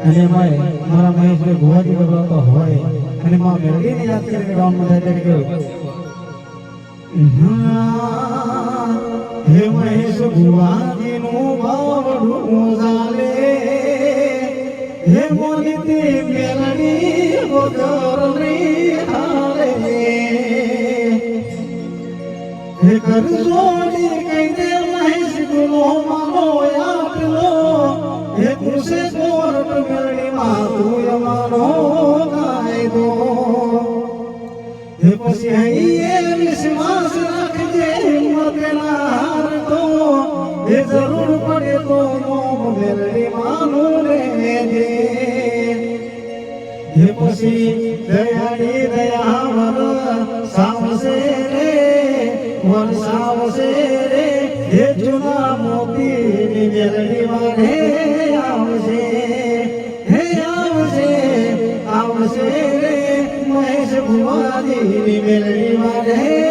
અને મારા મહેશભાઈ ભુવાજી બોલાવતો હોય અને માં મેળવીને યાદ કરીને ગાવાનું થાય ત્યારે હે મહેશ ભુવાજીનું બાવડું ચાલે હે મોની મેલડી વગર નહીં હાલે હે કર જોડી કઈ દે મહેશ ગુનો માનો આટલો હે કુશે કોર્ટ મેળડી માં તું અમારો કાયદો હે પછી હૈયે વિશ્વાસ રાખજે હિંમત ના હારતો હે જરૂર પડે તો મોમ મેળડી માનું લેજે હે પછી દયાળી દયાવર સાવસે રે વરસાવસે રે હે જૂના મોતીની મેળડી વાળે આવશે હે આવશે રે મહેશ ભુવાજીની મેળડી વાળે